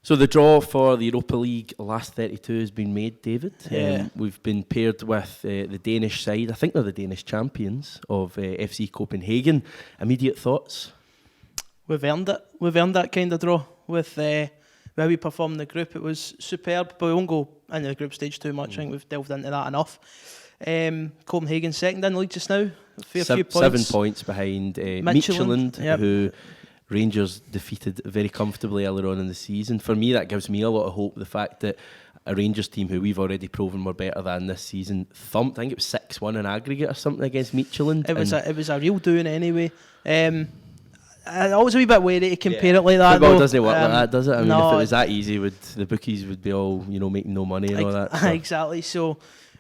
So the draw for the Europa League last 32 has been made, David. Yeah. We've been paired with the Danish side. I think they're the Danish champions of FC Copenhagen. Immediate thoughts? We've earned it. We've earned that kind of draw with how we performed in the group. It was superb, but we won't go into the group stage too much. I think we've delved into that enough. Copenhagen second in the league just now. A fair few points. 7 points behind Midtjylland, Yep. who Rangers defeated very comfortably earlier on in the season. For me, that gives me a lot of hope. The fact that a Rangers team who we've already proven were better than this season thumped, I think it was 6-1 in aggregate or something against Midtjylland. It was a real doing anyway. I was a wee bit wary to compare it like that. Football though. doesn't work like that, does it? I mean, no, if it was that easy, the bookies would be all making no money and all that. So. Exactly. So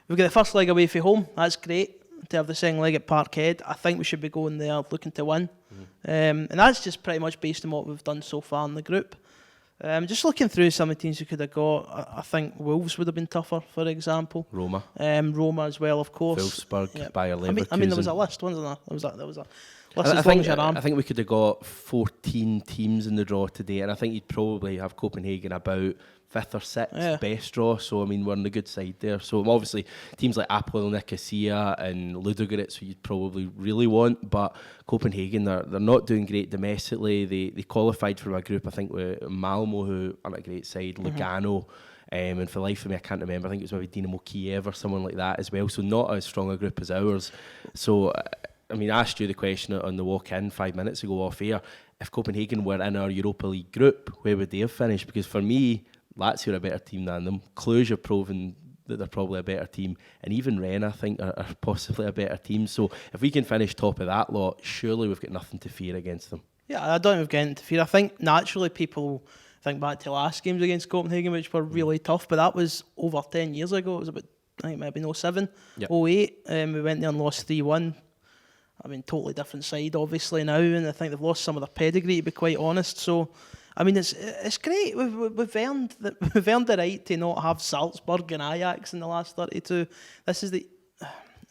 we've got the first leg away from home. That's great. To have the second leg at Parkhead, I think we should be going there looking to win. And that's just pretty much based on what we've done so far in the group. Just looking through some of the teams we could have got, I think Wolves would have been tougher, for example. Roma. Roma as well, of course. Wolfsburg, Bayer Leverkusen. I mean, there was a list, wasn't there? There was a list as long as your arm. I think we could have got 14 teams in the draw today, and I think you'd probably have Copenhagen about 5th or 6th best draw. So I mean, we're on the good side there. So obviously teams like Apoel Nicosia and Ludogorets who you'd probably really want, but Copenhagen they're not doing great domestically. They qualified for a group, I think, with Malmo, who aren't a great side, Lugano. And for the life of me, I can't remember. I think it was maybe Dynamo Kiev or someone like that as well. So not as strong a group as ours. So I mean, I asked you the question on the walk-in 5 minutes ago off air. If Copenhagen were in our Europa League group, where would they have finished? Because for me, Lazio are a better team than them. Cluj have proven that they're probably a better team. And even Rennes, I think, are possibly a better team. So if we can finish top of that lot, surely we've got nothing to fear against them. Yeah, I don't think we've got anything to fear. I think naturally people think back to last games against Copenhagen, which were really tough, but that was over 10 years ago. It was about, I think maybe 07, 08. We went there and lost 3-1. I mean, totally different side, obviously, now, and I think they've lost some of their pedigree, to be quite honest. So, I mean, it's great. We've earned the right to not have Salzburg and Ajax in the last 32. This is the,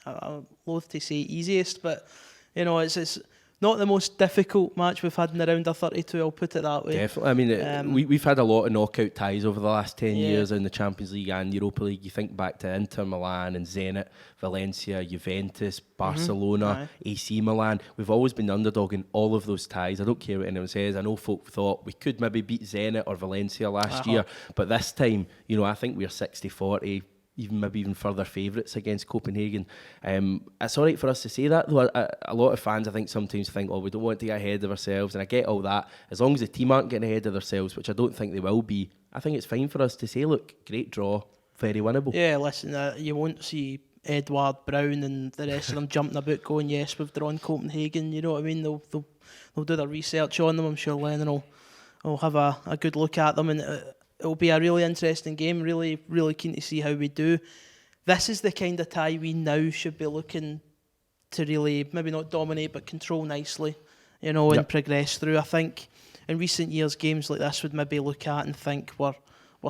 I'm loath to say easiest, but, it's not the most difficult match we've had in the round of 32, I'll put it that way. Definitely. I mean, we've had a lot of knockout ties over the last 10 years in the Champions League and Europa League. You think back to Inter Milan and Zenit, Valencia, Juventus, Barcelona, AC Milan. We've always been the underdog in all of those ties. I don't care what anyone says. I know folk thought we could maybe beat Zenit or Valencia last year, but this time, I think we're 60-40, maybe even further favourites against Copenhagen. It's all right for us to say that, though. A lot of fans, I think, sometimes think, we don't want to get ahead of ourselves, and I get all that. As long as the team aren't getting ahead of themselves, which I don't think they will be, I think it's fine for us to say, look, great draw, very winnable. Yeah, listen, you won't see Edward Brown and the rest of them jumping about going, yes, we've drawn Copenhagen, you know what I mean? They'll do their research on them. I'm sure Lennon will have a good look at them, and it'll be a really interesting game. Really, really keen to see how we do. This is the kind of tie we now should be looking to really, maybe not dominate, but control nicely, and progress through. I think in recent years, games like this would maybe look at and think we're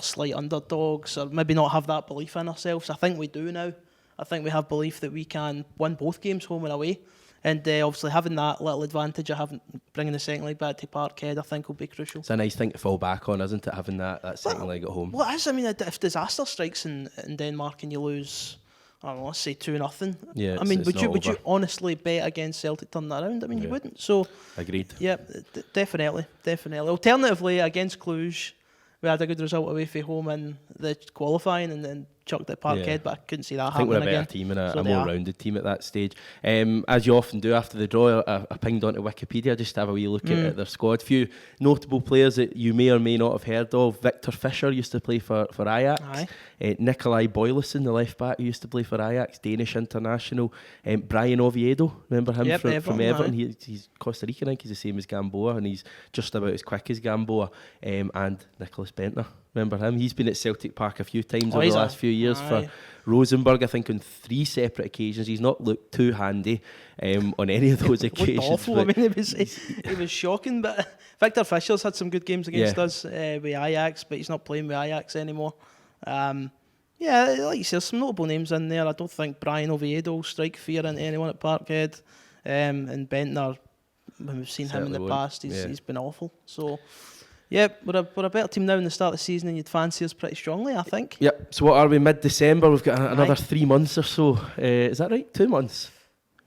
slight underdogs, or maybe not have that belief in ourselves. I think we do now. I think we have belief that we can win both games, home and away. And obviously having that little advantage of bringing the second leg back to Parkhead, I think will be crucial. It's a nice thing to fall back on, isn't it, having that second leg at home? Well, it is. I mean, if disaster strikes in Denmark and you lose, I don't know, let's say 2-0. Yeah, I mean, would you honestly bet against Celtic turn that around? I mean, you wouldn't. So agreed. Yeah, definitely. Alternatively, against Cluj, we had a good result away from home in the qualifying and then chucked at Parkhead, but I couldn't see that happening again. I think we're a better team and a more rounded team at that stage. As you often do after the draw, I pinged onto Wikipedia just to have a wee look at their squad. A few notable players that you may or may not have heard of. Victor Fischer used to play for Ajax. Nikolai Boylussen, the left back, who used to play for Ajax, Danish international. Brian Oviedo, remember him from Everton? He's Costa Rican, I think he's the same as Gamboa, and he's just about as quick as Gamboa. And Nicholas Bentner, remember him? He's been at Celtic Park a few times over the last few years for Rosenborg, I think on 3 separate occasions. He's not looked too handy on any of those occasions. Awful. I mean, it was shocking, but Victor Fischer's had some good games against us with Ajax, but he's not playing with Ajax anymore. Like you said, some notable names in there. I don't think Brian Oviedo will strike fear into anyone at Parkhead. And Bentner, when we've seen him in the past, he's been awful. So Yep, we're a better team now in the start of the season, and you'd fancy us pretty strongly, I think. Yep. So what are we, mid-December? We've got another 3 months or so. Is that right? 2 months?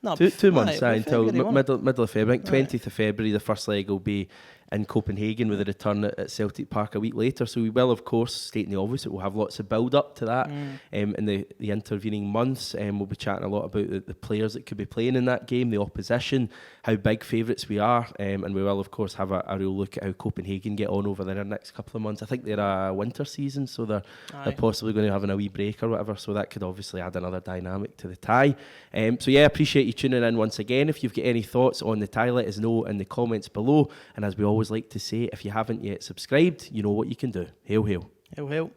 No, 2 months until February, middle of February. I think 20th of February, the first leg will be in Copenhagen with a return at Celtic Park a week later. So we will, of course, stating the obvious, it will have lots of build-up to that in the intervening months. We'll be chatting a lot about the players that could be playing in that game, the opposition, how big favourites we are, and we will, of course, have a real look at how Copenhagen get on over their next couple of months. I think they're a winter season, so they're possibly going to have a wee break or whatever, so that could obviously add another dynamic to the tie. So yeah, appreciate you tuning in once again. If you've got any thoughts on the tie, let us know in the comments below, and as we always like to say, if you haven't yet subscribed, you know what you can do. Hail, hail. Hail, hail.